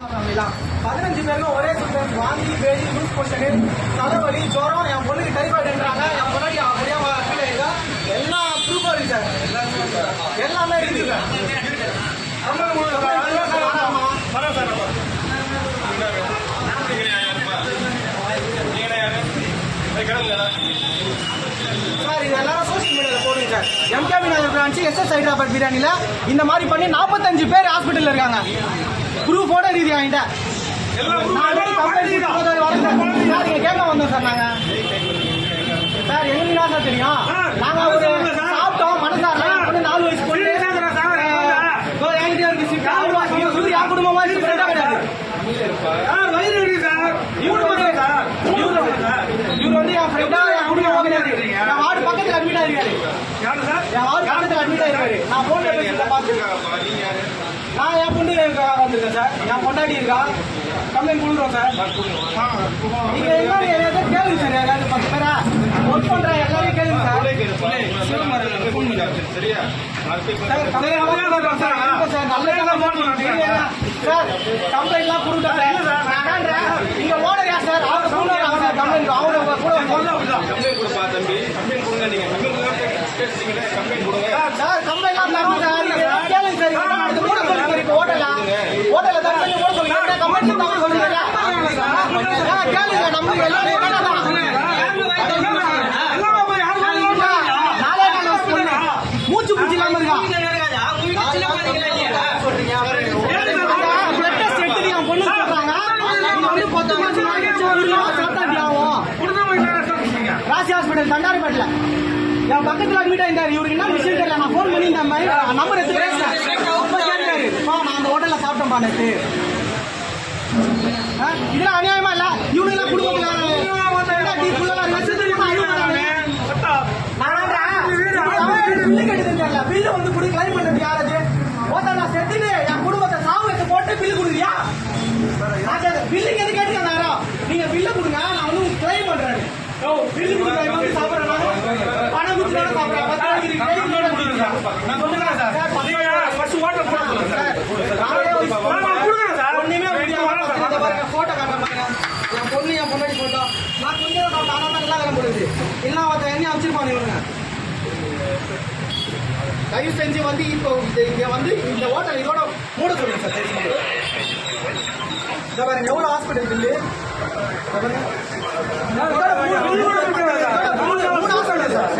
15 பேருக்கு ஒரே சிம்டம்ஸ் வாந்தி பேதி லூஸ் மோஷன் தலைவலி ஜுரம் என் பொண்ணுக்கு டைஃபாய்டுன்றாங்க என் பொண்ணாடி அப்படியே ஃபீல் ஆயிருக்கா எல்லா ப்ரூஃபும் இருக்கு சார் எல்லாமே இருக்கு சார் சார் இது எல்லாரும் சோசியல் மீடியாவில் போடுங்க சார் எம்கேபி நகர் பிரான்ச்சு எஸ்எஸ் ஹைதராபாத் பிரியாணியில் இந்த மாதிரி பண்ணி 45 பேர் ஹாஸ்பிட்டலில் இருக்காங்க ப்ரூஃபோட ரீதியா என்கிட்ட கேட்க வந்தோம் சார் நாங்க சார் எங்களுக்கு தான் சார் தெரியும் நாங்க ஒரு சாப்பிட்டோம் மனசார 4 வயசு பொண்ணு என் குடும்பமா கிடையாது இவரு வந்து என் ஃப்ரெண்டா என் குடும்பமா கிடையாது என் வார்டு பக்கத்துல அட்மிட் ஆயிருக்காரு என் வார்டு பக்கத்துல அட்மிட் ஆயிருக்காரு நான் போன்ல பேசிட்டு பார்த்து நான் என் பொண்ணு வந்திருக்கேன் சார் என் பொண்டாடி இருக்கா கம்ப்ளைண்ட் கொடுக்குறோம் சார் நீங்க எல்லாரும் கேளுங்க சார் யாராவது 10 பேரா ஒர்க் பண்ற எல்லாரும் கேளுங்க சார் சார் கம்ப்ளைண்ட்லாம் கொடுத்தேன் சார் நீங்க ஓனரியா சார் அவங்க சொல்லுவாங்க சார் கம்ப்ளைண்ட் அவங்க சார் கம்ப்ளைண்ட்லாம் தரணும் சார் கேளுங்க சார் ஹோட்டல்ல தான் கம்ப்ளைண்ட் சொல்லுங்க கேளுங்க நம்ம எல்லாரும் மூச்சு பூச்சி இல்லாம இருக்கா ராசி ஹாஸ்பிட்டல் தண்டாரிப்பேட்டில் என் பக்கத்தில் அட்மிட் ஆயிருந்தாரு இவருக்கு என்ன விஷயம் தெரியல நான் ஃபோன் பண்ணி இந்த மாதிரி நம்பர் எடுத்து பேசுறேன் கேட்டாரு நான் அந்த ஹோட்டல்ல சாப்பிட்டேன் பாட்டு இதெல்லாம் அநியாயமா இல்ல இவனுக்கு குடும்பத்துல பில்லு வந்து குடி கிளைம் பண்றது யாராவது ஓட்டா நான் செத்துட்டு என் குடும்பத்தை சாவு எடுத்து போட்டு பில்லு கொடுக்குறியா பில்லுக்கு எது கேட்டுக்காங்க நீங்க பில்லு கொடுங்க நான் வந்து கிளைம் பண்றேன் பில்லு கொடுங்க சாப்பிடுறேன் பணம் கொடுத்து சாப்பிடுறேன் நான் சொல்லுறேன் சார் போட்டோ காட்டுறேன் என் பொண்ணு என் பொண்ணாடி போட்டோ நான் கொஞ்சம் தானா தான் நல்லா வேலை போடுது இல்லைன்னா ஒருத்தர் என்ன அமைச்சிருப்பாங்க இவங்க தயவு செஞ்சு வந்து இப்போ இங்க வந்து இந்த ஹோட்டல் இதோட மூட சொல்லுங்க சார் தெரிஞ்சு இந்த பாருங்க எவ்வளவு ஹாஸ்பிட்டல் பில்லு மூணு ஹாஸ்பிட்டல் சார்